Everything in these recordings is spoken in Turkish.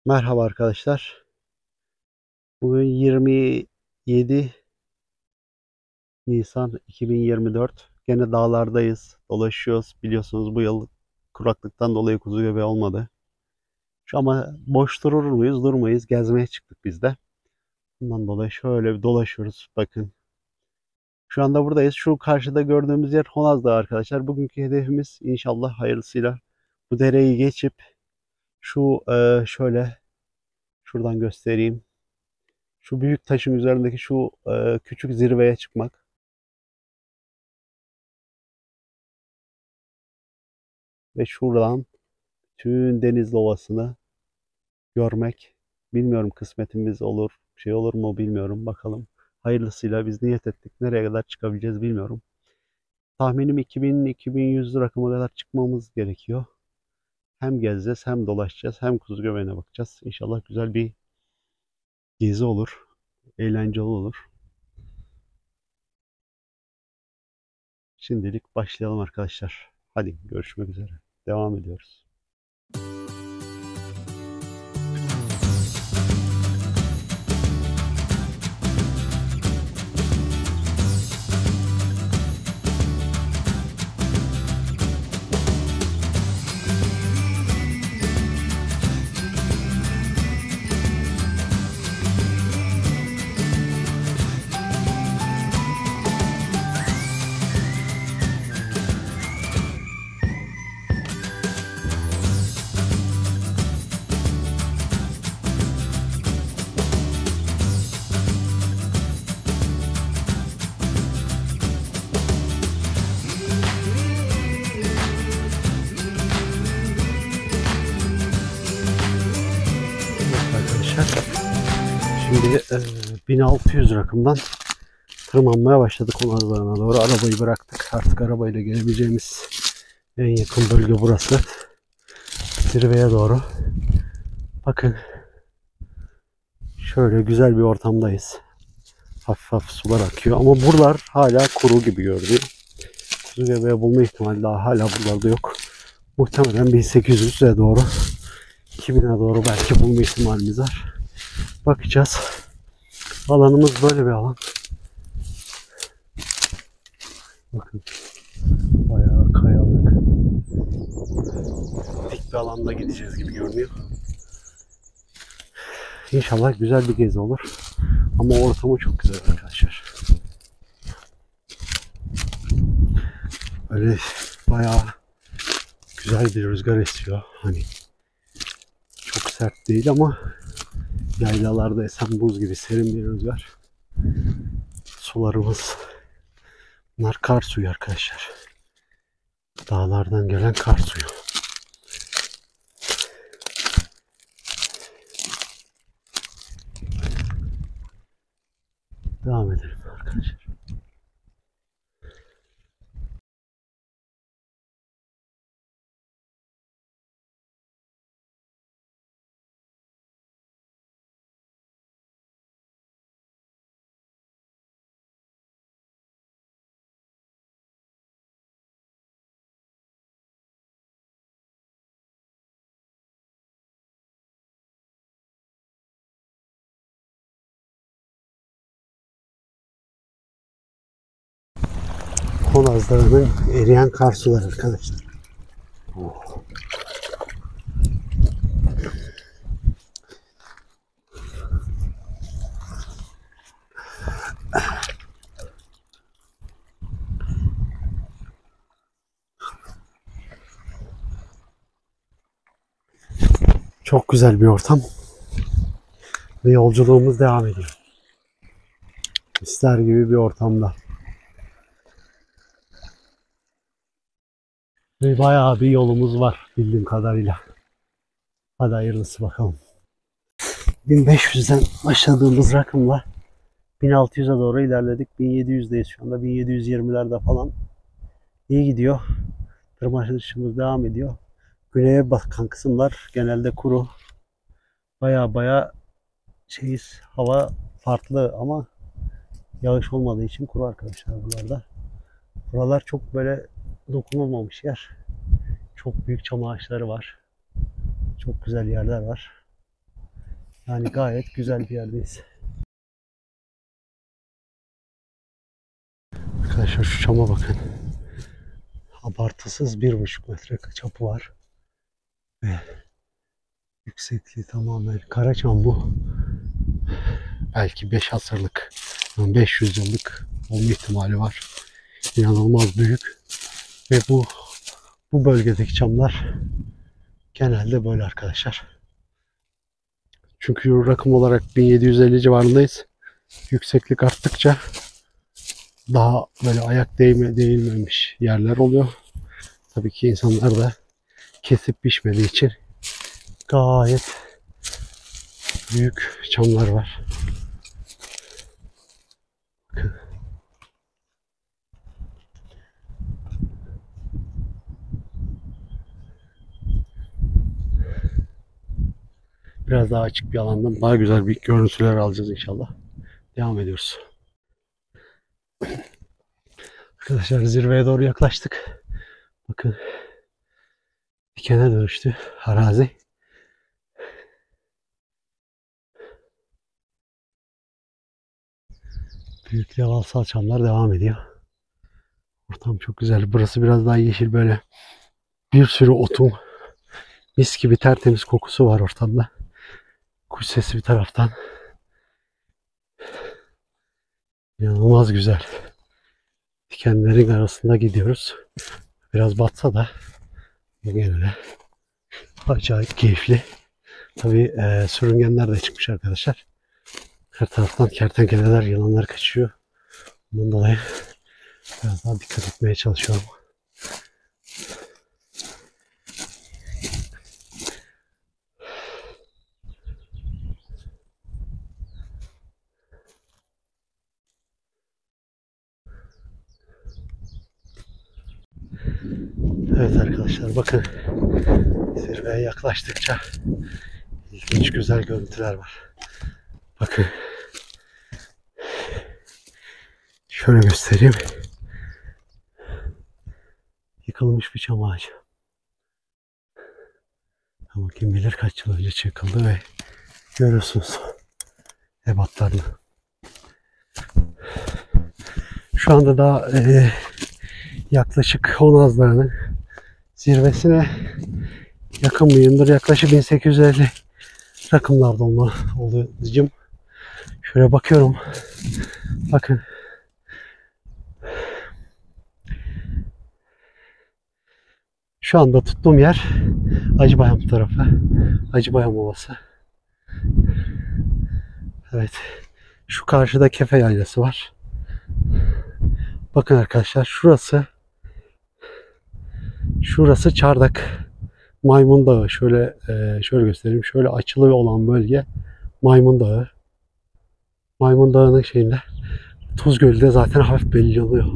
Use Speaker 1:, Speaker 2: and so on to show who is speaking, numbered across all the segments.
Speaker 1: Merhaba arkadaşlar. Bugün 27 Nisan 2024. Gene dağlardayız. Dolaşıyoruz. Biliyorsunuz bu yıl kuraklıktan dolayı kuzu göbeği olmadı. Ama boş durur muyuz? Durmayız. Gezmeye çıktık biz de. Bundan dolayı şöyle bir dolaşıyoruz. Bakın. Şu anda buradayız. Şu karşıda gördüğümüz yer Honaz Dağı arkadaşlar. Bugünkü hedefimiz inşallah hayırlısıyla bu dereyi geçip şu şöyle şuradan göstereyim. Şu büyük taşın üzerindeki şu küçük zirveye çıkmak. Ve şuradan tüm Denizli Ovası'nı görmek. Bilmiyorum kısmetimiz olur, şey olur mu bilmiyorum. Bakalım. Hayırlısıyla biz niyet ettik. Nereye kadar çıkabileceğiz bilmiyorum. Tahminim 2000-2100 rakıma kadar çıkmamız gerekiyor. Hem gezeceğiz, hem dolaşacağız, hem kuzu göbeğine bakacağız. İnşallah güzel bir gezi olur. Eğlenceli olur. Şimdilik başlayalım arkadaşlar. Hadi görüşmek üzere. Devam ediyoruz. Arkadaşlar şimdi 1600 rakımdan tırmanmaya başladık Onarlarına doğru. Arabayı bıraktık. Artık arabayla gelebileceğimiz en yakın bölge burası. Zirveye doğru. Bakın şöyle güzel bir ortamdayız. Hafif hafif sular akıyor ama buralar hala kuru gibi görünüyor. Kuzu göbeği bulma ihtimali daha hala buralarda yok. Muhtemelen 1800'e doğru 2000'e doğru belki bulma ihtimalimiz var. Bakacağız. Alanımız böyle bir alan. Bakın bayağı kayalık. Dik bir alanda gideceğiz gibi görünüyor. İnşallah güzel bir gezi olur. Ama ortamı çok güzel arkadaşlar. Böyle bayağı güzel bir rüzgar esiyor. Hani çok sert değil ama yaylalarda esen buz gibi serin bir rüzgar. Sularımız, bunlar kar suyu arkadaşlar. Dağlardan gelen kar suyu. Devam edelim arkadaşlar. Honaz Dağı'nın eriyen kar suları arkadaşlar. Oh. Çok güzel bir ortam. Ve yolculuğumuz devam ediyor. İster gibi bir ortamda. Ve bayağı bir yolumuz var bildiğim kadarıyla. Hadi hayırlısı bakalım. 1500'den başladığımız rakımla 1600'e doğru ilerledik. 1700'deyiz şu anda. 1720'lerde falan. İyi gidiyor. Tırmanışımız devam ediyor. Güneye bakan kısımlar genelde kuru. Baya hava farklı ama yağış olmadığı için kuru arkadaşlar buralarda. Buralar çok böyle dokunulmamış yer. Çok büyük çam ağaçları var. Çok güzel yerler var. Yani gayet güzel bir yerdeyiz. Arkadaşlar şu çama bakın. Abartısız 1,5 metre çapı var. Ve yüksekliği tamamen Karaçam bu. Belki 5 asırlık, yani 500 yıllık olma ihtimali var. İnanılmaz büyük. Ve bu bölgedeki çamlar genelde böyle arkadaşlar. Çünkü rakım olarak 1750 civarındayız. Yükseklik arttıkça daha böyle ayak değilmemiş yerler oluyor. Tabii ki insanlar da kesip biçmediği için gayet büyük çamlar var. Biraz daha açık bir alandan daha güzel bir görüntüler alacağız inşallah. Devam ediyoruz. Arkadaşlar zirveye doğru yaklaştık. Bakın dikene dönüştü arazi. Büyük devasa çamlar devam ediyor. Ortam çok güzel. Burası biraz daha yeşil böyle. Bir sürü otun mis gibi tertemiz kokusu var ortamda. Kuş sesi bir taraftan. İnanılmaz güzel. Dikenlerin arasında gidiyoruz. Biraz batsa da gene de acayip keyifli. Tabii sürüngenler de çıkmış arkadaşlar. Her taraftan kertenkeleler, yılanlar kaçıyor. Bundan dolayı biraz daha dikkat etmeye çalışıyorum. Evet arkadaşlar bakın zirveye yaklaştıkça ilginç güzel görüntüler var. Bakın şöyle göstereyim. Yıkılmış bir çam ağacı. Ama kim bilir kaç yıl önce çıkıldı ve görüyorsunuz ebatlarını. Şu anda da yaklaşık Honazları'nın zirvesine yakın mıyımdır? Yaklaşık 1850 rakımlarda olacağım. Şöyle bakıyorum. Bakın. Şu anda tuttuğum yer Acıbayam tarafı. Acıbayam Ovası. Evet. Şu karşıda Kefe Yaylası var. Bakın arkadaşlar şurası Çardak Maymun Dağı. Şöyle göstereyim. Şöyle açılı olan bölge Maymun Dağı. Maymun Dağı'nın şeyinde Tuzgöl'de zaten hafif belli oluyor.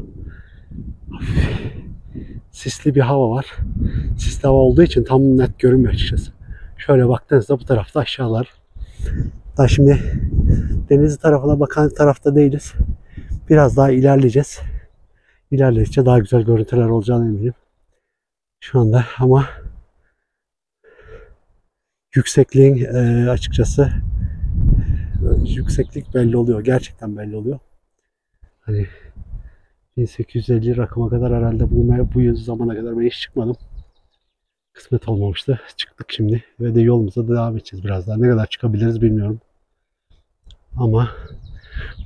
Speaker 1: Sisli bir hava var. Sisli hava olduğu için tam net görünmüyor açıkçası. Şöyle baktığınızda bu tarafta aşağılar. Daha şimdi deniz tarafına bakan tarafta değiliz. Biraz daha ilerleyeceğiz. İlerledikçe daha güzel görüntüler olacağını eminim. Şu anda ama yüksekliğin açıkçası yükseklik belli oluyor. Gerçekten belli oluyor. Hani 1850 rakıma kadar herhalde bu yıl zamana kadar ben hiç çıkmadım. Kısmet olmamıştı. Çıktık şimdi ve de yolumuza devam edeceğiz biraz daha. Ne kadar çıkabiliriz bilmiyorum. Ama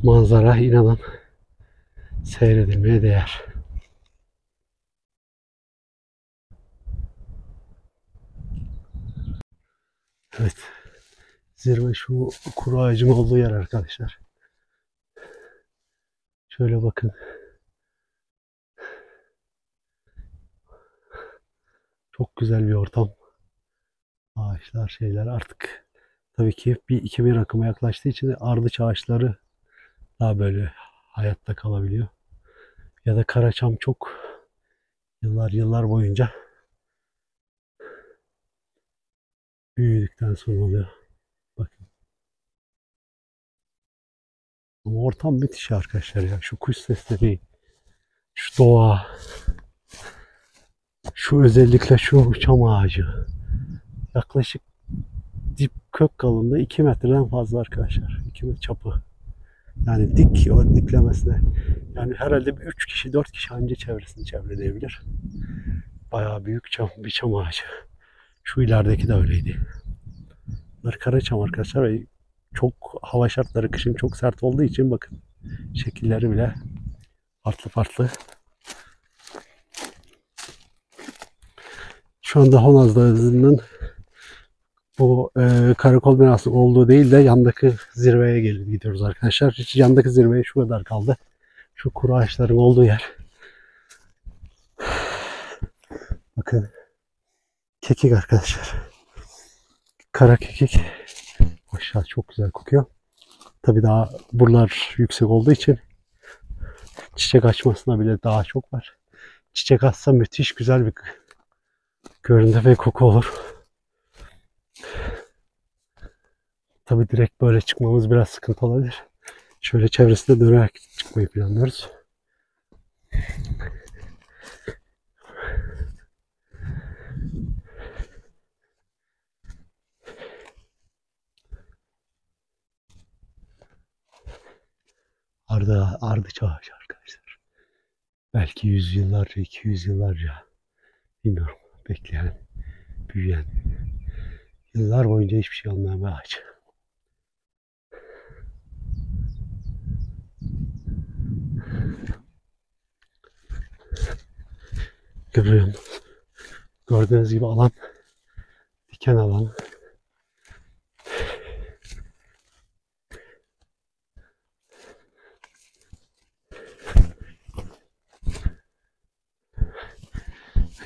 Speaker 1: manzara inanın seyredilmeye değer. Evet. Zirve şu kuru ağacın olduğu yer arkadaşlar. Şöyle bakın. Çok güzel bir ortam. Ağaçlar şeyler artık tabii ki bir 2000 rakıma yaklaştığı için ardıç ağaçları daha böyle hayatta kalabiliyor. Ya da Karaçam çok yıllar boyunca büyüdükten sonra oluyor. Bakın. Ama ortam müthiş arkadaşlar ya. Şu kuş sesleri, şu doğa, özellikle şu çam ağacı. Yaklaşık dip kök kalınlığı 2 metreden fazla arkadaşlar. 2 metre çapı. Yani dik, o diklemesine. Yani herhalde 3 kişi 4 kişi anca çevresini çevreleyebilir. Bayağı büyük bir çam ağacı. Şu ilerideki de öyleydi. Bunlar karaçam arkadaşlar ve çok hava şartları kışın çok sert olduğu için bakın şekilleri bile farklı farklı. Şu anda Honaz Dağı'nın bu karakol binası olduğu değil de yandaki zirveye gidiyoruz arkadaşlar. Hiç yandaki zirveye şu kadar kaldı. Şu kuru ağaçların olduğu yer. Bakın kekik arkadaşlar. Kara kekik. Aşağı çok güzel kokuyor. Tabii daha buralar yüksek olduğu için çiçek açmasına bile daha çok var. Çiçek açsa müthiş güzel bir görüntü ve koku olur. Tabii direkt böyle çıkmamız biraz sıkıntı olabilir. Şöyle çevresinde dönerek çıkmayı planlıyoruz. Ardıç ağacı arkadaşlar. Belki 100 yıllarca, 200 yıllarca bilmiyorum bekleyen, büyüyen, yıllar boyunca hiçbir şey olmayan bir ağaç. Görüyorsunuz. Gördüğünüz gibi alan diken alanı.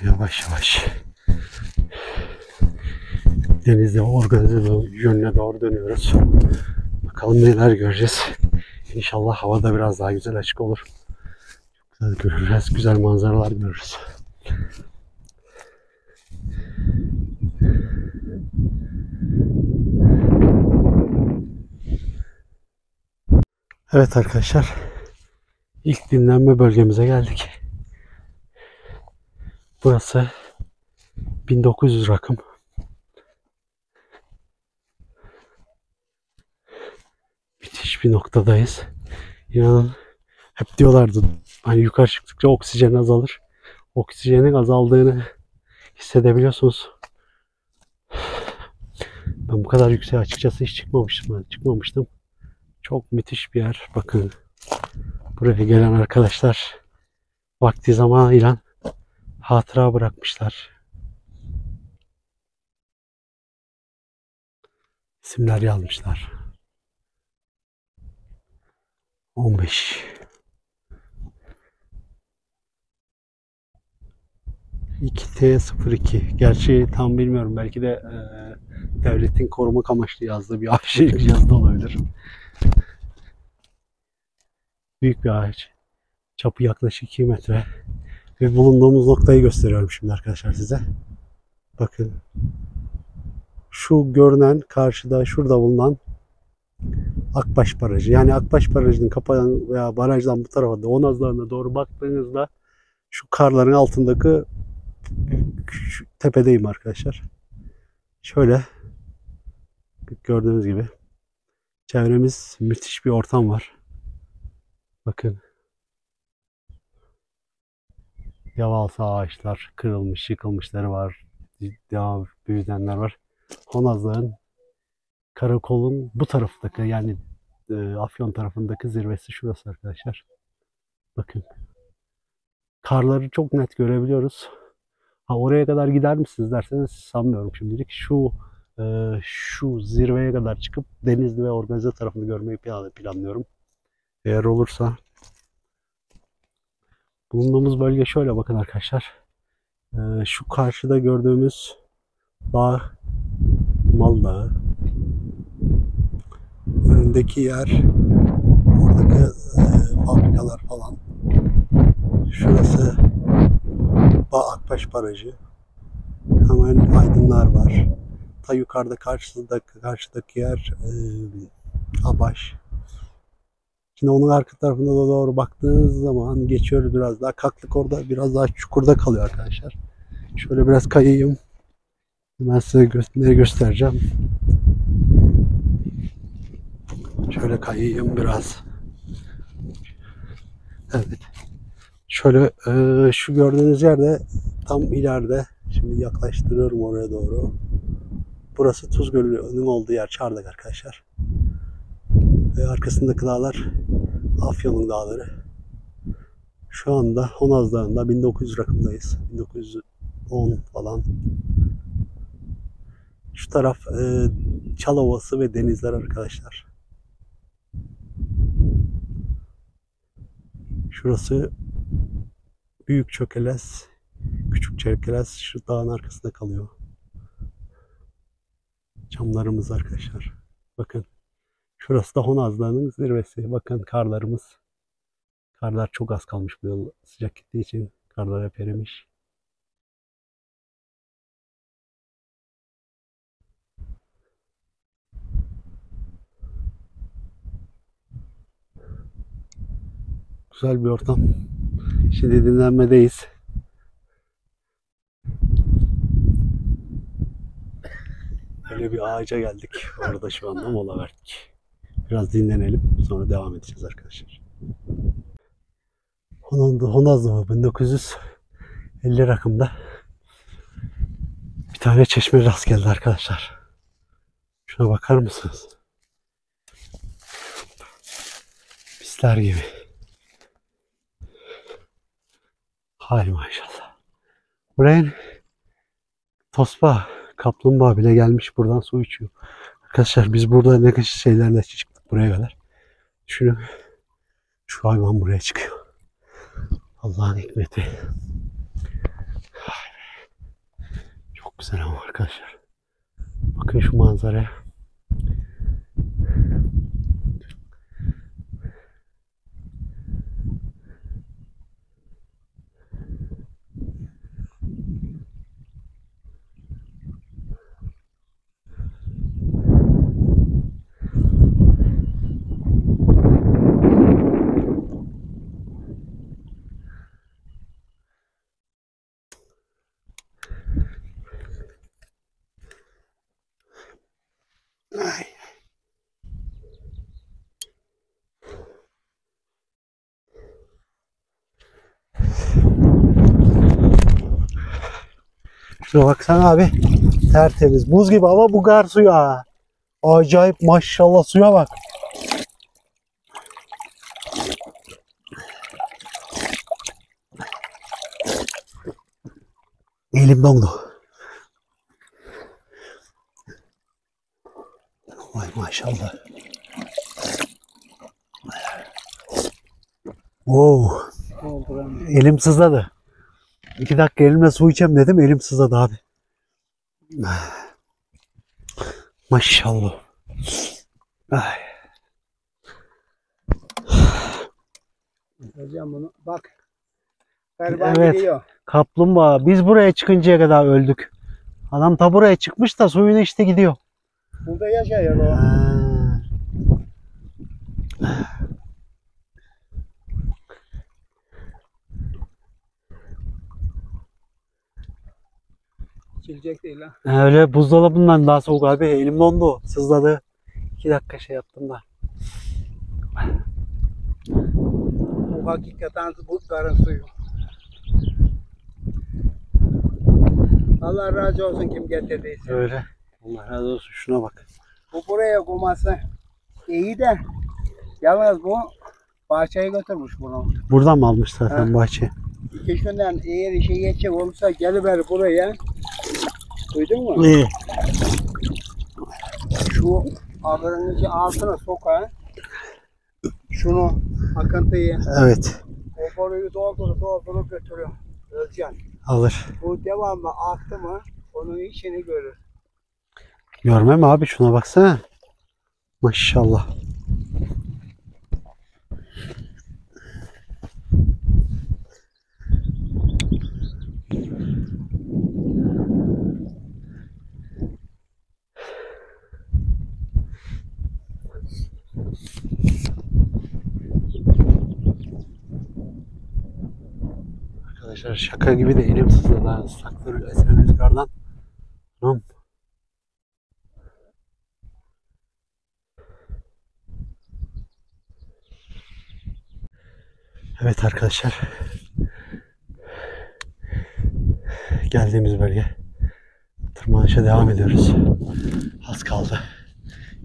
Speaker 1: Yavaş yavaş denizde organize yönüne doğru dönüyoruz. Bakalım neler göreceğiz. İnşallah havada biraz daha güzel açık olur. Çok güzel görürüz. Güzel manzaralar görürüz. Evet arkadaşlar. İlk dinlenme bölgemize geldik. Burası 1900 rakım. Müthiş bir noktadayız. İnanın hep diyorlardı hani yukarı çıktıkça oksijen azalır. Oksijenin azaldığını hissedebiliyorsunuz. Ben bu kadar yükseğe açıkçası hiç çıkmamıştım. Çok müthiş bir yer. Bakın buraya gelen arkadaşlar vakti zamanıyla hatıra bırakmışlar. İsimler yazmışlar. 15 2T02. Gerçi tam bilmiyorum. Belki de devletin korumak amaçlı yazdığı bir ağaç yazdı olabilir. Büyük bir ağaç. Çapı yaklaşık 2 metre. Ve bulunduğumuz noktayı gösteriyorum şimdi arkadaşlar size. Bakın. Şu görünen karşıda şurada bulunan Akbaş Barajı. Yani Akbaş Barajı'nın kapanan veya barajdan bu tarafa Doğu Nazları'na doğru baktığınızda şu karların altındaki şu tepedeyim arkadaşlar. Şöyle gördüğünüz gibi çevremiz müthiş bir ortam var. Bakın. Devasa ağaçlar kırılmış, yıkılmışları var. Devam büyüyenler var. Honazların karakolun bu taraftaki yani Afyon tarafındaki zirvesi şurası arkadaşlar. Bakın. Karları çok net görebiliyoruz. Ha, oraya kadar gider misiniz derseniz sanmıyorum şimdilik. Şu zirveye kadar çıkıp Denizli ve Organize tarafını görmeyi planlıyorum. Eğer olursa. Bulunduğumuz bölge şöyle bakın arkadaşlar. Şu karşıda gördüğümüz dağ Mal Dağı. Önündeki yer oradaki fabrikalar falan. Şurası Akbaş Barajı. Hemen Aydınlar var. Ta yukarıda karşıdaki yer Abaş. Şimdi onun arka tarafına doğru baktığınız zaman geçiyoruz biraz daha. Kaklık orada biraz daha çukurda kalıyor arkadaşlar. Şöyle biraz kayayım. Ben size göstereceğim. Şöyle kayayım biraz. Evet. Şöyle şu gördüğünüz yerde tam ileride. Şimdi yaklaştırıyorum oraya doğru. Burası Tuz Gölü'nün olduğu yer Çardak arkadaşlar. Ve arkasındaki dağlar Afyon'un dağları. Şu anda Honaz Dağı'nda 1900 rakımdayız. 1910 falan. Şu taraf Çalovası ve denizler arkadaşlar. Şurası Büyük Çökelez, Küçük Çökelez şu dağın arkasında kalıyor. Camlarımız arkadaşlar. Bakın. Şurası da Honaz Dağı'nın zirvesi. Bakın karlarımız. Karlar çok az kalmış bu yıl. Sıcak gittiği için karlar hep erimiş. Güzel bir ortam. Şimdi dinlenmedeyiz. Böyle bir ağaca geldik. Orada şu anda mola verdik. Biraz dinlenelim. Sonra devam edeceğiz arkadaşlar. Honaz Dağı 1950 rakımda bir tane çeşme rast geldi arkadaşlar. Şuna bakar mısınız? Pisler gibi. Hay maşallah. Buraya tosba, kaplumbağa bile gelmiş buradan su içiyor. Arkadaşlar biz burada ne kadar şeylerle çıktık buraya kadar. Düşünün. Şu hayvan buraya çıkıyor. Allah'ın hikmeti. Çok güzel ama arkadaşlar. Bakın şu manzaraya. Ay. Şuna baksana abi. Tertemiz. Buz gibi ama bu gar suyu ha. Acayip maşallah suya bak. Elim dondu. Vay maşallah. Oo. Elim sızladı. 2 dakika elimle su içeyim dedim. Elim sızladı abi. Maşallah. Ay.
Speaker 2: Hocam bunu bak. Gariban
Speaker 1: Evet.
Speaker 2: gidiyor.
Speaker 1: Kaplumbağa. Biz buraya çıkıncaya kadar öldük. Adam ta buraya çıkmış da suyuna işte gidiyor.
Speaker 2: Burada yaşıyor o. Çilecek değil ha.
Speaker 1: Öyle buzdolabından daha soğuk abi. Elim dondu. Sızladı. 2 dakika şey yaptım da.
Speaker 2: Bu hakikaten bu garın suyu. Allah razı olsun kim getirdiyse.
Speaker 1: Öyle. Allah razı olsun. Şuna bak.
Speaker 2: Bu buraya koyması iyi de yalnız bu bahçeye götürmüş bunu.
Speaker 1: Buradan mı almış zaten bahçe?
Speaker 2: 2 günden eğer işe geçecek olursa geliver buraya. Duydun mu?
Speaker 1: İyi.
Speaker 2: Şu ahırın içi altına sokağa. Şunu akıntıyı.
Speaker 1: Evet.
Speaker 2: O boruyu doldurup götürüyor. Özcan.
Speaker 1: Alır.
Speaker 2: Bu devamlı aktı mı onun içini görür.
Speaker 1: Görmem abi, şuna baksana. Maşallah. Arkadaşlar şaka gibi de elim sızladı ha. Islakları esen rüzgardan. Tamam. Evet arkadaşlar. Geldiğimiz bölge. Tırmanışa devam ediyoruz. Az kaldı.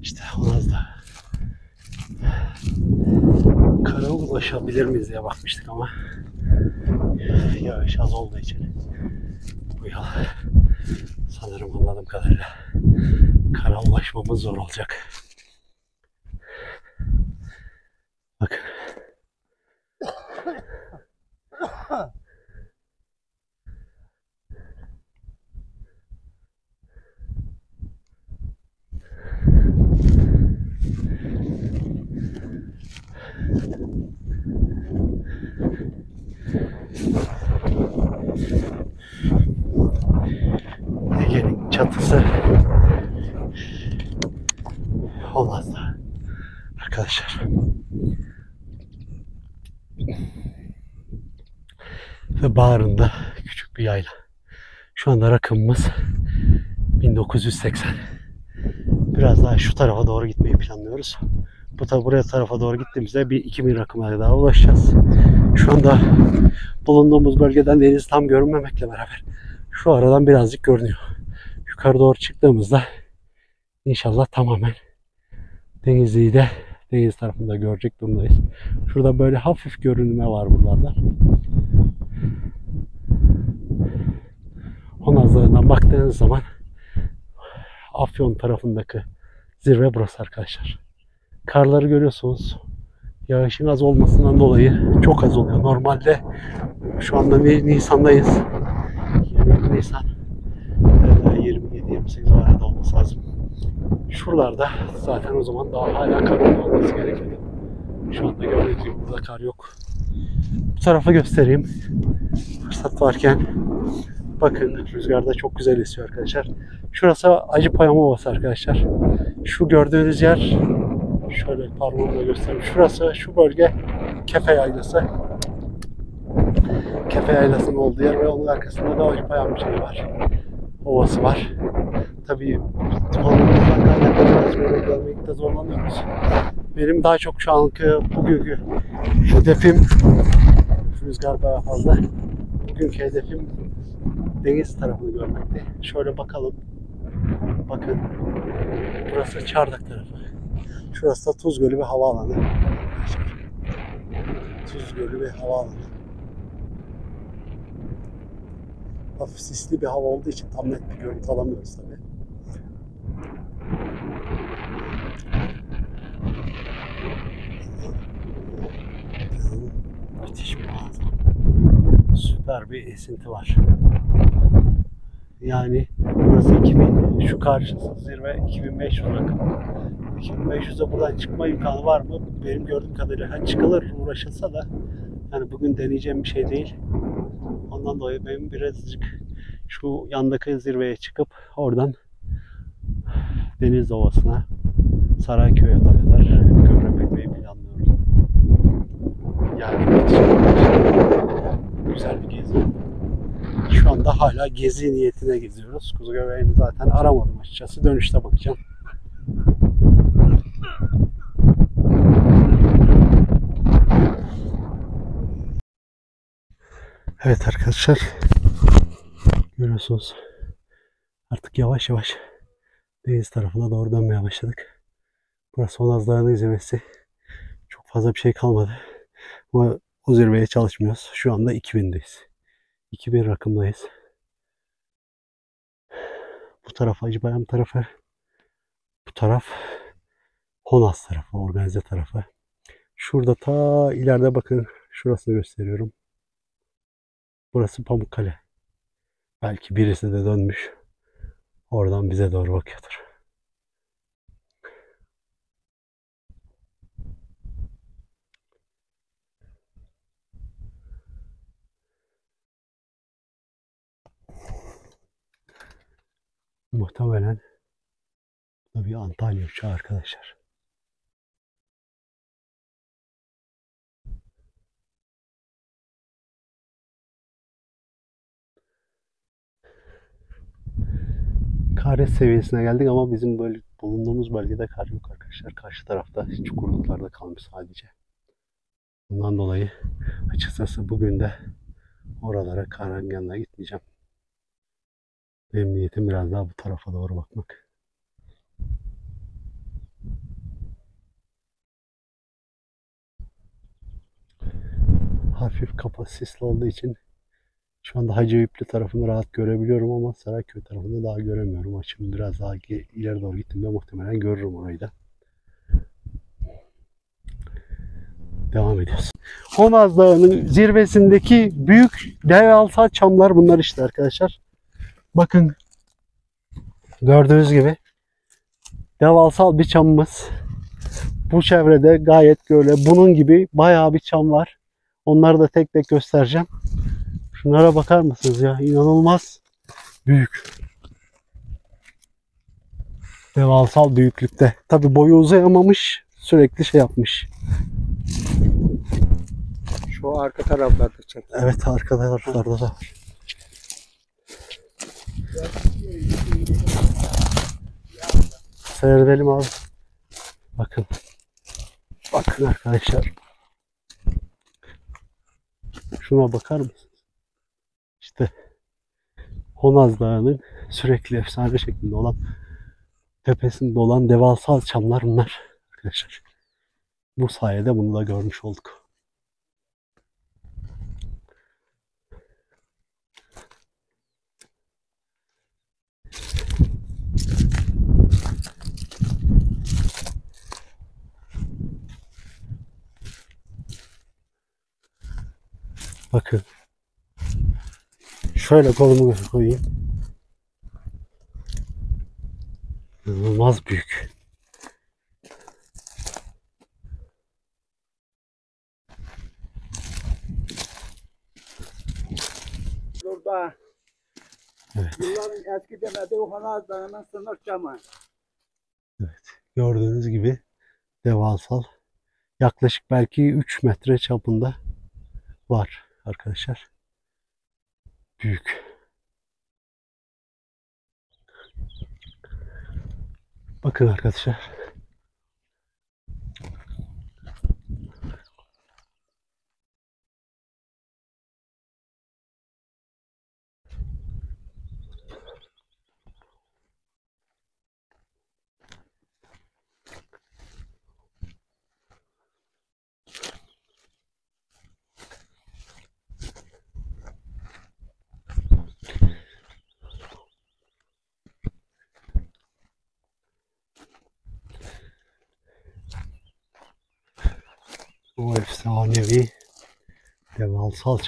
Speaker 1: İşte Honaz da. Kara ulaşabilir miyiz diye bakmıştık ama yağış az olduğu için bu yıl sanırım anladığım kadarıyla kara ulaşmamız zor olacak. Bakın. Ege'nin çatısı Honaz'da arkadaşlar. Ve bağrında küçük bir yayla. Şu anda rakımımız 1980. Biraz daha şu tarafa doğru gitmeyi planlıyoruz. Buraya tarafa doğru gittiğimizde bir 2000 rakımına daha ulaşacağız. Şu anda bulunduğumuz bölgeden deniz tam görünmemekle beraber şu aradan birazcık görünüyor. Yukarı doğru çıktığımızda inşallah tamamen Denizli'yi de deniz tarafında görecek durumdayız. Şurada böyle hafif görünme var buralarda. Honazlarından baktığınız zaman Afyon tarafındaki zirve burası arkadaşlar. Karları görüyorsunuz. Yağışın az olmasından dolayı çok az oluyor. Normalde şu anda Nisan'dayız. 20 Nisan. 27-28 arada olması lazım. Şuralarda zaten o zaman daha hala kar olması gerekiyordu. Şu anda gördüğünüz gibi burada kar yok. Bu tarafa göstereyim. Fırsat varken bakın rüzgarda çok güzel esiyor arkadaşlar. Şurası Acıpayam Ovası arkadaşlar. Şu gördüğünüz yer şöyle parmağımla göstereyim. Şurası şu bölge Kefe Yaylası. Kefe Yaylası'nın olduğu yer ve onun arkasında da Acıpayam bir şey var. Ovası var. Tabii tıkanımızdan kaynaklı biraz böyle görmekte zorlanıyoruz. Benim daha çok şu anki bugünkü hedefim rüzgar bayağı fazla. Bugünkü hedefim deniz tarafını görmekti. Şöyle bakalım. Bakın. Burası Çardak tarafı. Şurası da Tuz Gölü ve havaalanı. Tuz Gölü ve havaalanı. Hafif sisli bir hava olduğu için tam net bir görüntü alamıyoruz tabii. Müthiş bir manzara. Süper bir esinti var. Yani burası 2000, şu karşısı zirve 2500 rakım. 2500'e buradan çıkma imkanı var mı? Benim gördüğüm kadarıyla çıkılır, uğraşılsa da yani bugün deneyeceğim bir şey değil. Ondan dolayı benim birazcık şu yandaki zirveye çıkıp oradan Deniz Ovası'na, Sarayköy'e kadar görebilmeyi planlıyorum. Yani güzel bir gezi. Şu anda hala gezi niyetine geziyoruz. Kuzu göbeğini zaten aramadım açıkçası. Dönüşte bakacağım. Evet arkadaşlar. Görüyorsunuz. Artık yavaş yavaş deniz tarafına doğru dönmeye başladık. Burası Honaz Dağı'nın izlemesi. Çok fazla bir şey kalmadı. Ama o zirveye çalışmıyoruz. Şu anda 2000'deyiz. 2000 rakımdayız. Bu taraf Acıbayam tarafı. Bu taraf Honaz tarafı, organize tarafı. Şurada ta ileride bakın. Şurasını gösteriyorum. Burası Pamukkale. Belki birisi de dönmüş. Oradan bize doğru bakıyordur. Muhtemelen bu da bir Antalya uçağı arkadaşlar. Kar seviyesine geldik ama bizim böyle bulunduğumuz bölgede kar yok arkadaşlar. Karşı tarafta çukurluklarda kalmış sadece. Bundan dolayı açıkçası bugün de oralara Karangan'la gitmeyeceğim. Benim niyetim biraz daha bu tarafa doğru bakmak. Hafif kapasitesli olduğu için şu anda Hacı Eyüplü tarafını rahat görebiliyorum ama Sarayköy tarafını daha göremiyorum. Açım biraz daha ileri doğru gittiğimde muhtemelen görürüm orayı da. Devam ediyoruz. Honaz Dağı'nın zirvesindeki büyük devasa çamlar bunlar işte arkadaşlar. Bakın gördüğünüz gibi devasal bir çamımız. Bu çevrede gayet böyle bunun gibi bayağı bir çam var. Onları da tek tek göstereceğim. Şunlara bakar mısınız ya? İnanılmaz büyük. Devasal büyüklükte. Tabi boyu uzayamamış. Sürekli şey yapmış.
Speaker 2: Şu arka taraflarda çek.
Speaker 1: Evet, arka taraflarda da var. Seyredelim abi. Bakın. Bakın arkadaşlar. Şuna bakar mısınız? İşte Honaz Dağı'nın sürekli efsane şeklinde olan tepesinde olan devasa çamlar bunlar arkadaşlar. Bu sayede bunu da görmüş olduk. Bakın. Şöyle kolumu koyayım. İnanılmaz büyük.
Speaker 2: Burada
Speaker 1: Evet.
Speaker 2: yılların eski demediği Honaz Dağı'nın sınır camı.
Speaker 1: Gördüğünüz gibi devasal. Yaklaşık belki 3 metre çapında var arkadaşlar. Büyük. Bakın arkadaşlar. O efsanevi devasal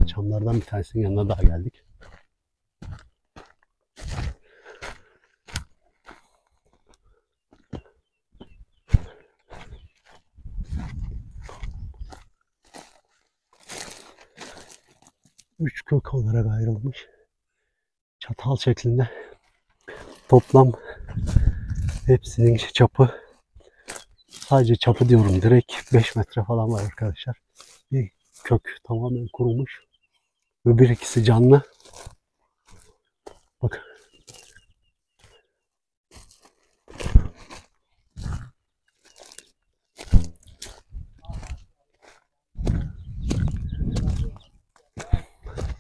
Speaker 1: çamlardan bir tanesinin yanına daha geldik. Üç kök olarak ayrılmış. Çatal şeklinde. Toplam hepsinin çapı, sadece çapı diyorum, direkt 5 metre falan var arkadaşlar. Bir kök tamamen kurumuş. Ve bir ikisi canlı. Bakın.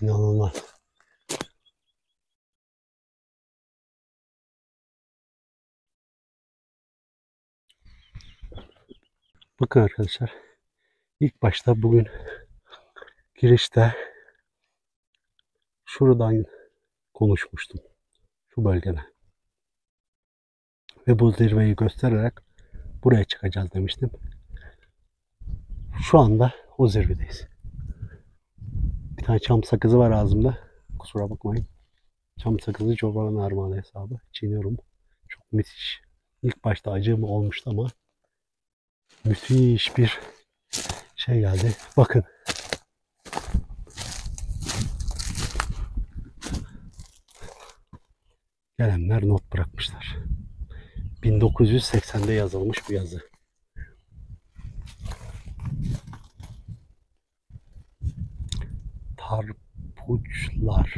Speaker 1: İnanılmaz. Bakın arkadaşlar. İlk başta bugün girişte şuradan konuşmuştum. Şu bölgede. Ve bu zirveyi göstererek buraya çıkacağız demiştim. Şu anda o zirvedeyiz. Bir tane çam sakızı var ağzımda. Kusura bakmayın. Çam sakızı çobanın armağanı hesabı. Çiğniyorum. Çok müthiş. İlk başta acı mı olmuştu ama müthiş bir şey geldi. Bakın. Gelenler not bırakmışlar. 1980'de yazılmış bu yazı. Tarpuçlar.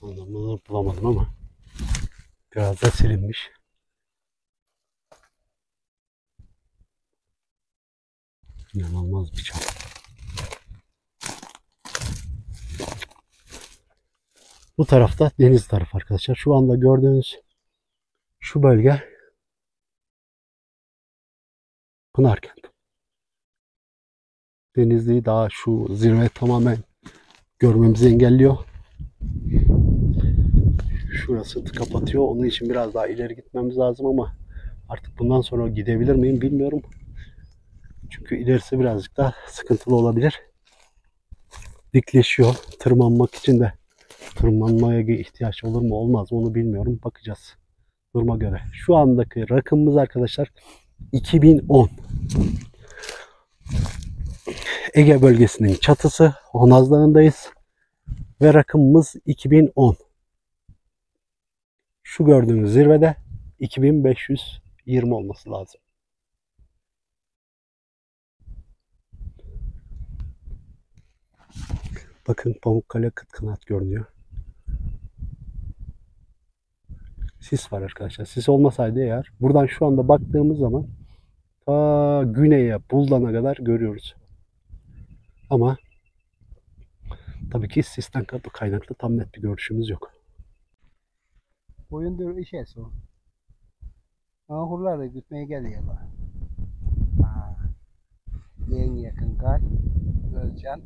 Speaker 1: Anlamını bulamadım ama biraz da silinmiş. İnanılmaz bir çam. Bu tarafta deniz tarafı arkadaşlar. Şu anda gördüğünüz şu bölge Pınarkent. Denizli'yi daha şu zirve tamamen görmemizi engelliyor. Şurası kapatıyor. Onun için biraz daha ileri gitmemiz lazım ama artık bundan sonra gidebilir miyim bilmiyorum. Çünkü ilerisi birazcık daha sıkıntılı olabilir. Dikleşiyor. Tırmanmak için de tırmanmaya ihtiyaç olur mu olmaz mı onu bilmiyorum. Bakacağız duruma göre. Şu andaki rakımımız arkadaşlar 2010. Ege bölgesinin çatısı Honaz Dağı'ndayız. Ve rakımımız 2010. Şu gördüğünüz zirvede 2520 olması lazım. Bakın Pamukkale kıt kanaat görünüyor. Sis var arkadaşlar. Sis olmasaydı eğer buradan şu anda baktığımız zaman ta güneye Buldan'a kadar görüyoruz. Ama tabii ki sisten kaynaklı tam net bir görüşümüz yok.
Speaker 2: Boyundur işe su. Ahurlar da gitmeye geliyorlar. En yakın kar Özcan.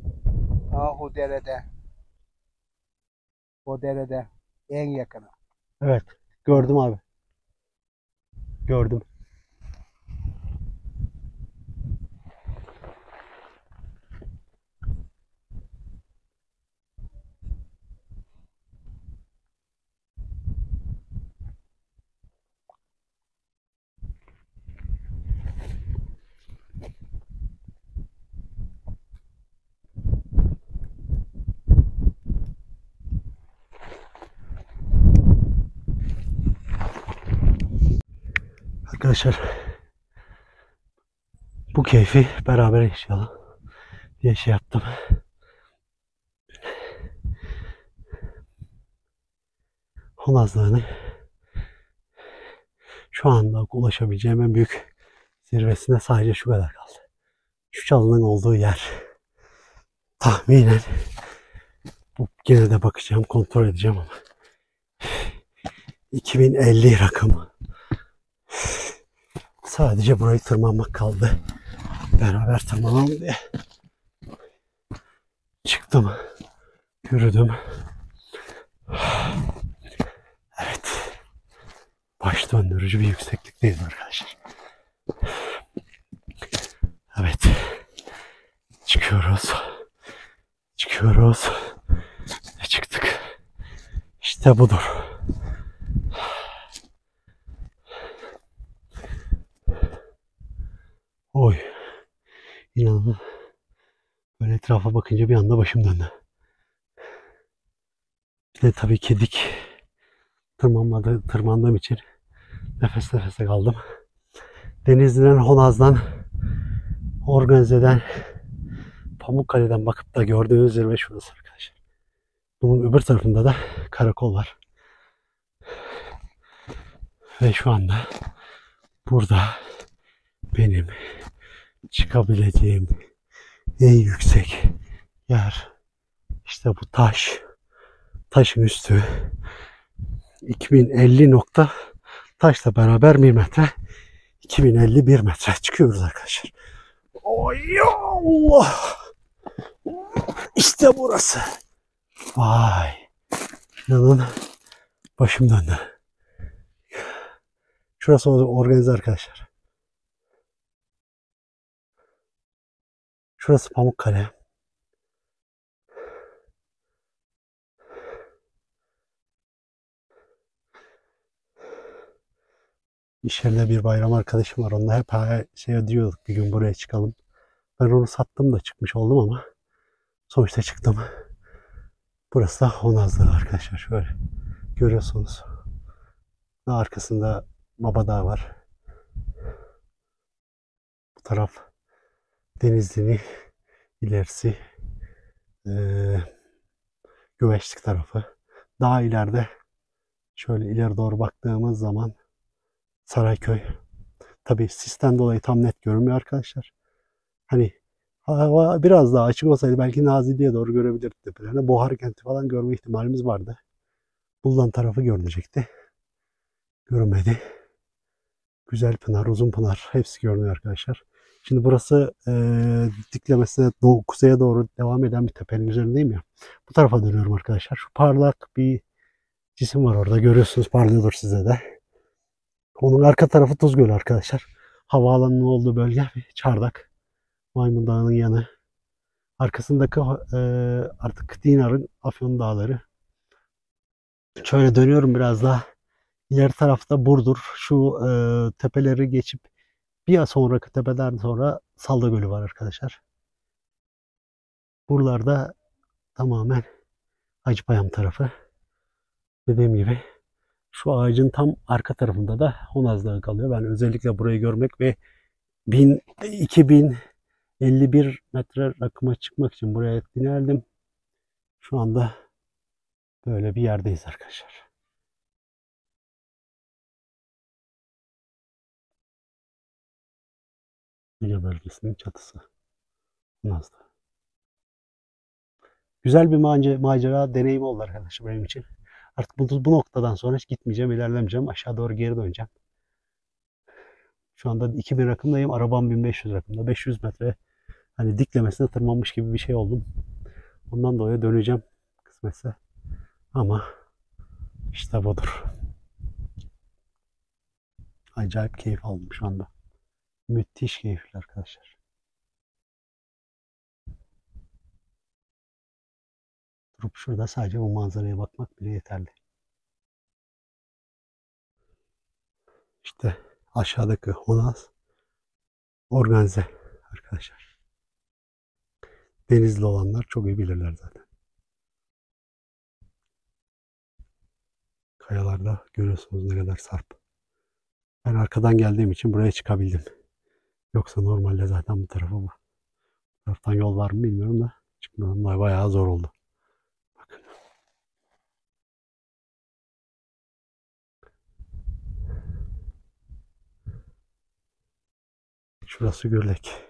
Speaker 2: O derede. O derede en yakını.
Speaker 1: Evet. Gördüm abi. Gördüm. Arkadaşlar bu keyfi beraber yaşayalım diye şey yaptım. Honaz Dağı'nın şu anda ulaşabileceğim en büyük zirvesine sadece şu kadar kaldı. Şu çalının olduğu yer. Tahminen bu gene de bakacağım, kontrol edeceğim ama 2050 rakım. Sadece burayı tırmanmak kaldı. Beraber tırmanalım diye. Çıktım. Yürüdüm. Evet. Baş döndürücü bir yükseklikteyiz arkadaşlar. Evet. Çıkıyoruz. Çıkıyoruz. Çıktık. İşte budur. Oy. İnanın. Böyle etrafa bakınca bir anda başım döndü. Bir de tabii ki dik tırmandığım için nefes nefese kaldım. Denizli'den, Honaz'dan, Organize'den, Pamukkale'den bakıp da gördüğünüz zirve şurası arkadaşlar. Bunun öbür tarafında da karakol var. Ve şu anda burada benim çıkabileceğim en yüksek yer işte bu taş. Taşın üstü 2050 nokta taşla beraber 1 metre 2051 metre çıkıyoruz arkadaşlar. Oy Allah! İşte burası. Vay. İnanın başım döndü. Şurası organize arkadaşlar. Şurası Pamukkale. İş yerinde bir bayram arkadaşım var. Onunla hep şey diyorduk bir gün buraya çıkalım. Ben onu sattım da çıkmış oldum ama sonuçta çıktım. Burası da Honaz Dağı arkadaşlar. Şöyle görüyorsunuz. Arkasında Baba Dağı var. Bu taraf Denizli'nin ilerisi Güveçlik tarafı. Daha ileride şöyle ileri doğru baktığımız zaman Sarayköy. Tabii sisten dolayı tam net görünmüyor arkadaşlar. Hani hava biraz daha açık olsaydı belki Nazilli'ye doğru görebilirdik tepelerini. Buhar kenti falan görme ihtimalimiz vardı. Buldan tarafı görünecekti. Görünmedi. Güzelpınar, Uzunpınar hepsi görünüyor arkadaşlar. Şimdi burası diklemesine kuzeye doğru devam eden bir tepenin üzerindeyim ya. Bu tarafa dönüyorum arkadaşlar. Şu parlak bir cisim var orada. Görüyorsunuz, parlıyordur size de. Onun arka tarafı Tuz Gölü arkadaşlar. Havaalanının olduğu bölge ve Çardak. Maymun Dağı'nın yanı. Arkasındaki artık Dinar'ın Afyon Dağları. Şöyle dönüyorum biraz daha. İleri tarafta Burdur. Şu tepeleri geçip bir sonraki tepeden sonra Salda Gölü var arkadaşlar. Buralarda tamamen Hacıpayam tarafı. Dediğim gibi şu ağacın tam arka tarafında da Honaz Dağı kalıyor. Ben özellikle burayı görmek ve 2051 metre rakıma çıkmak için buraya dineldim. Şu anda böyle bir yerdeyiz arkadaşlar. Ege bölgesinin çatısı. Honaz Dağı. Güzel bir macera deneyimi oldu arkadaşlar benim için. Artık bu noktadan sonra hiç gitmeyeceğim, ilerlemeyeceğim. Aşağı doğru geri döneceğim. Şu anda 2000 rakımdayım. Arabam 1500 rakımda. 500 metre hani diklemesine tırmanmış gibi bir şey oldum. Ondan dolayı döneceğim kısmetse. Ama işte budur. Acayip keyif aldım şu anda. Müthiş keyifli arkadaşlar. Durup şurada sadece bu manzaraya bakmak bile yeterli. İşte aşağıdaki Honaz organize arkadaşlar. Denizli olanlar çok iyi bilirler zaten. Kayalarda görüyorsunuz ne kadar sarp. Ben arkadan geldiğim için buraya çıkabildim. Yoksa normalde zaten bu taraftan yol var mı bilmiyorum da çıkmam bayağı zor oldu. Bakın. Şurası Gürlek.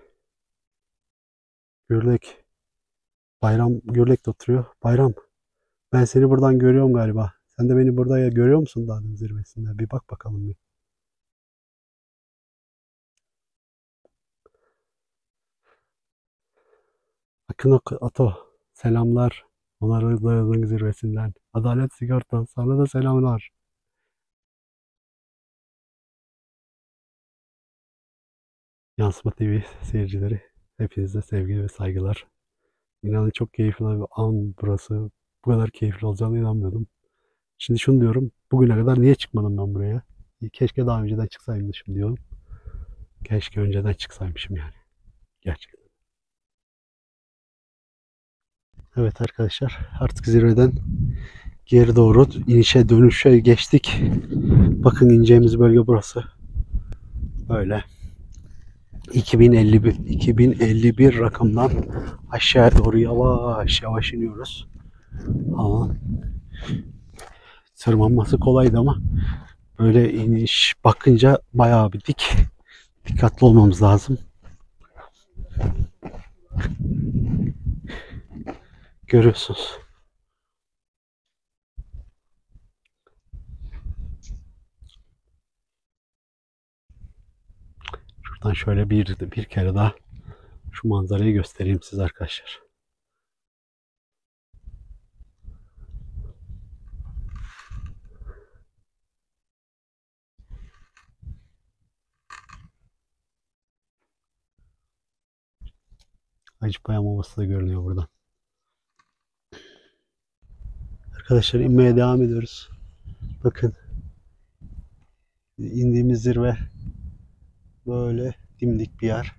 Speaker 1: Gürlek. Bayram Gürlek'te oturuyor. Bayram. Ben seni buradan görüyorum galiba. Sen de beni burada görüyor musun dağın zirvesinde? Bir bak bakalım bir. Akın Ato. Selamlar. Onları dağın zirvesinden. Adalet Sigorta. Sana da selamlar. Yansıma TV seyircileri. Hepinize sevgi ve saygılar. İnanın çok keyifli bir an burası. Bu kadar keyifli olacağını inanmıyordum. Şimdi şunu diyorum. Bugüne kadar niye çıkmadım ben buraya? Keşke daha önceden çıksaymışım diyorum. Keşke önceden çıksaymışım yani. Gerçekten. Evet arkadaşlar. Artık zirveden geri doğru inişe dönüşe geçtik. Bakın ineceğimiz bölge burası. Böyle. 2051 rakımdan aşağıya doğru yavaş yavaş iniyoruz. Ama tırmanması kolaydı ama böyle iniş bakınca bayağı bir dikkatli olmamız lazım. Görüyorsunuz. Şuradan şöyle bir kere daha şu manzarayı göstereyim size arkadaşlar. Hacıpayam Ovası da görünüyor buradan. Arkadaşlar inmeye devam ediyoruz. Bakın. İndiğimiz zirve böyle dimdik bir yer.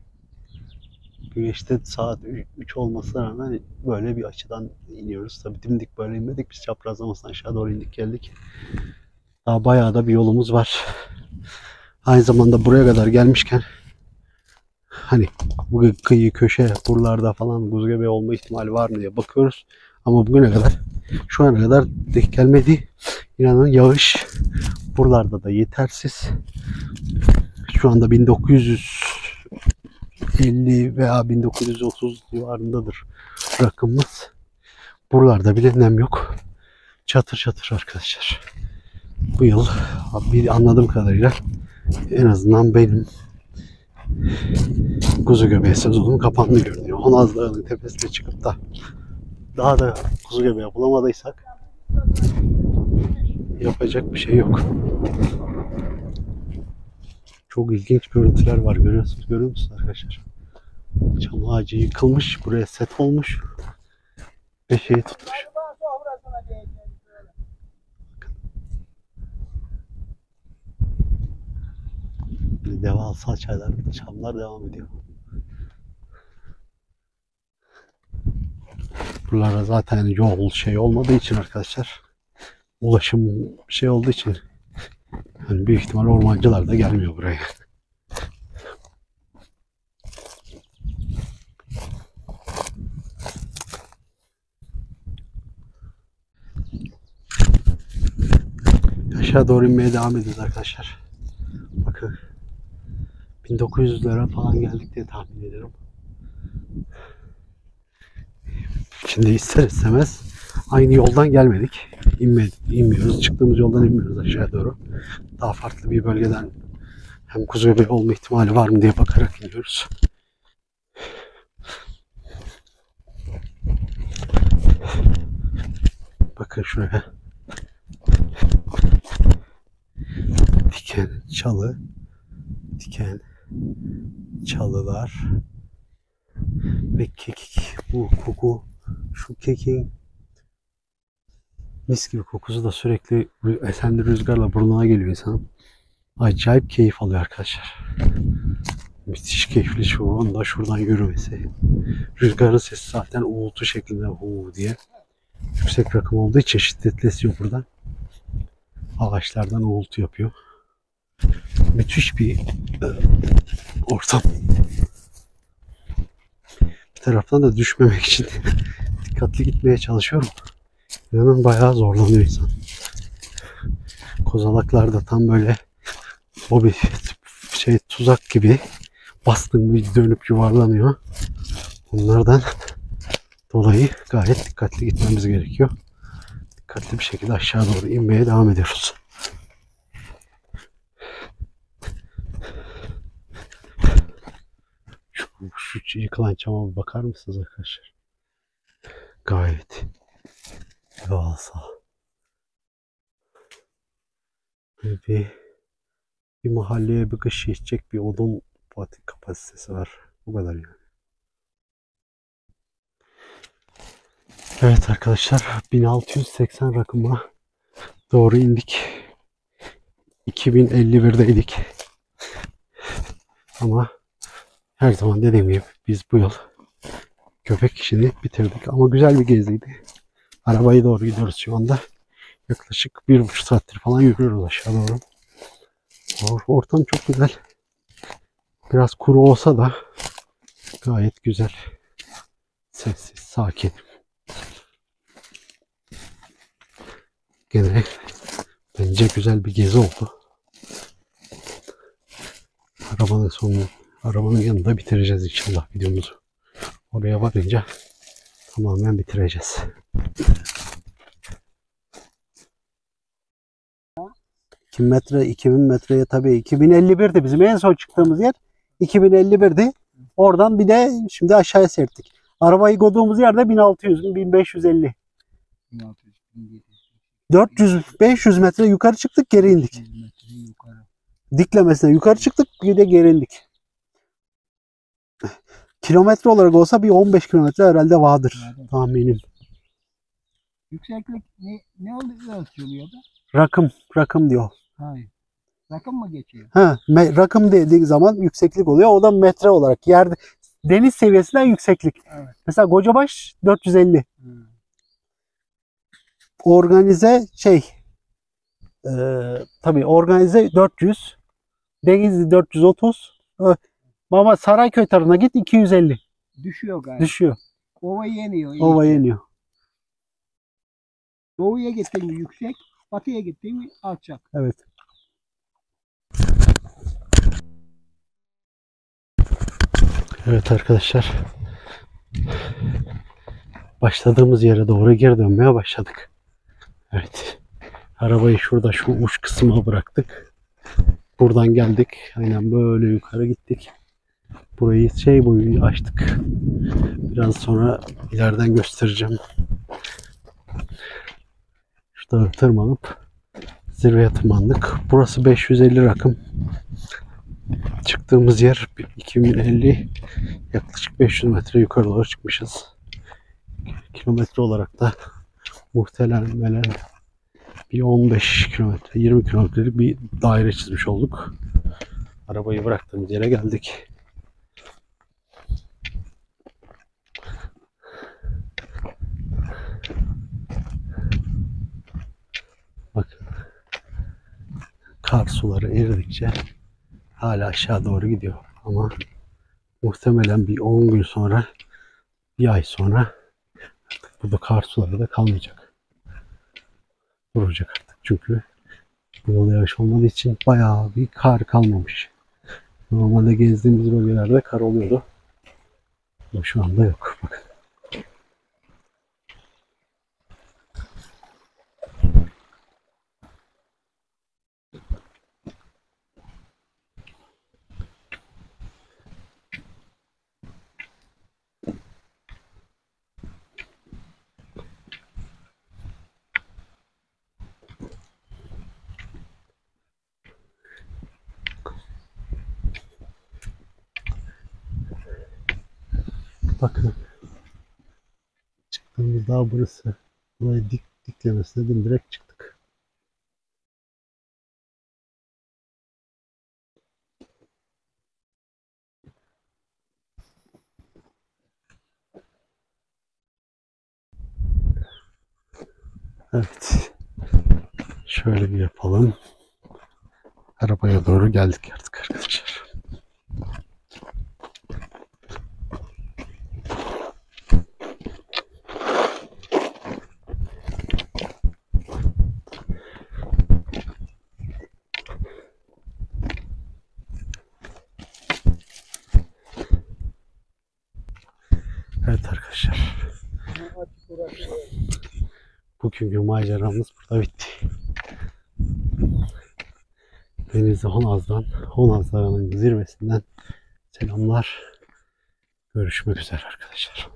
Speaker 1: Güneşte saat 3 olmasına rağmen böyle bir açıdan iniyoruz. Tabii dimdik böyle inmedik. Biz çaprazlamasına aşağı doğru indik geldik. Daha bayağı da bir yolumuz var. Aynı zamanda buraya kadar gelmişken hani bu kıyı köşe buralarda falan buz göbeği olma ihtimali var mı diye bakıyoruz. Ama bugüne kadar şu ana kadar denk gelmedi. İnanın yağış buralarda da yetersiz. Şu anda 1900 1950 veya 1930 civarındadır rakımımız. Buralarda bile nem yok. Çatır çatır arkadaşlar. Bu yıl bir anladığım kadarıyla en azından benim kuzu göbeği sezonum kapandı görünüyor. Honaz Dağı'nın tepesine çıkıp da daha da kuzu göbeği bulamadıysak yapacak bir şey yok. Çok ilginç görüntüler var. Görüyor musunuz arkadaşlar? Çam ağacı yıkılmış. Buraya set olmuş. Ve şeyi tutmuş. Devasa çamlar devam ediyor. Buralarda zaten yol şey olmadığı için arkadaşlar, ulaşım şey olduğu için yani büyük ihtimal ormancılar da gelmiyor buraya. Aşağı doğru inmeye devam ediyoruz arkadaşlar. Bakın 1900'lere falan geldik diye tahmin ediyorum. Şimdi ister istemez aynı yoldan gelmedik. İnmiyoruz. Çıktığımız yoldan inmiyoruz aşağı doğru. Daha farklı bir bölgeden hem kuzu göbeği olma ihtimali var mı diye bakarak iniyoruz. Bakın şuraya. Diken, çalı, diken, çalılar ve kekik. Bu koku, şu kekin mis gibi kokusu da sürekli esen bir rüzgarla burnuna geliyor insanın. Acayip keyif alıyor arkadaşlar. Müthiş keyifli şu anda şuradan yürümesi. Rüzgarın sesi zaten uğultu şeklinde huu diye. Yüksek rakım olduğu için şiddetli esiyor buradan. Ağaçlardan uğultu yapıyor. Müthiş bir ortam. Bir taraftan da düşmemek için dikkatli gitmeye çalışıyorum. İnanın bayağı zorlanıyor insan. Kozalaklar da tam böyle o bir şey tuzak gibi bastığım bir dönüp yuvarlanıyor. Bunlardan dolayı gayet dikkatli gitmemiz gerekiyor. Dikkatli bir şekilde aşağı doğru inmeye devam ediyoruz. Şu yıkılan çama bir bakar mısınız arkadaşlar? Gayet devasa. Bir mahalleye bir kış yetecek bir odun kapasitesi var. Bu kadar yani. Evet arkadaşlar 1680 rakıma doğru indik. 2051'deydik. Ama her zaman dediğim gibi biz bu yıl köpek işini bitirdik. Ama güzel bir geziydi. Arabaya doğru gidiyoruz şu anda. Yaklaşık 1,5 saattir falan yürüyoruz aşağı doğru. Ortam çok güzel. Biraz kuru olsa da gayet güzel. Sessiz, sakin. Gene bence güzel bir gezi oldu. Arabanın yanında bitireceğiz inşallah videomuzu. Oraya varınca tamamen bitireceğiz. Metre, 2000 metreye tabii 2051'di bizim en son çıktığımız yer. 2051'di. Oradan bir de şimdi aşağıya seyrettik. Arabayı koyduğumuz yerde 1600, 1550. 400-500 metre yukarı çıktık, geri indik. Diklemesine yukarı çıktık, bir de geri indik. Kilometre olarak olsa bir 15 kilometre herhalde vardır tahminim.
Speaker 2: Yükseklik ne oluyor da?
Speaker 1: Rakım diyor.
Speaker 2: Hayır. Rakım mı geçiyor?
Speaker 1: Ha, rakım dediği zaman yükseklik oluyor. O da metre olarak. Yerde deniz seviyesinden yükseklik.
Speaker 2: Evet.
Speaker 1: Mesela Kocabaş 450. Organize tabii organize 400. Denizli 430. Ama Sarayköy tarafına git 250.
Speaker 2: Düşüyor galiba.
Speaker 1: Düşüyor.
Speaker 2: Ova yeniyor.
Speaker 1: Ova yeniyor.
Speaker 2: Doğuya gittin mi yüksek, batıya gittin mi alçak.
Speaker 1: Evet. Evet arkadaşlar. Başladığımız yere doğru geri dönmeye başladık. Evet. Arabayı şurada şu uç kısma bıraktık. Buradan geldik. Aynen böyle yukarı gittik. Burayı şey boyu açtık. Biraz sonra ileriden göstereceğim. Şu dağı tırmanıp zirveye tırmandık. Burası 550 rakım. Çıktığımız yer 2050, yaklaşık 500 metre yukarı doğru çıkmışız. Kilometre olarak da muhtemelen bir 15 kilometre, 20 kilometrelik bir daire çizmiş olduk. Arabayı bıraktığımız yere geldik. Bakın, kar suları eridikçe hala aşağı doğru gidiyor. Ama muhtemelen bir 10 gün sonra, bir ay sonra artık burada kar suları da kalmayacak. Duracak artık çünkü bu yol yağış olmadığı için bayağı bir kar kalmamış. Normalde gezdiğimiz bölgelerde kar oluyordu. Ama şu anda yok. Bakın. Bakın. Çıktığımız daha burası. Burayı diklemesi dedim, direkt çıktık. Evet. Şöyle bir yapalım. Arabaya doğru geldik artık arkadaşlar. Evet arkadaşlar. Bugünkü maceramız burada bitti. Denizli Honaz'dan, Honaz Dağı'nın zirvesinden selamlar. Görüşmek üzere arkadaşlar.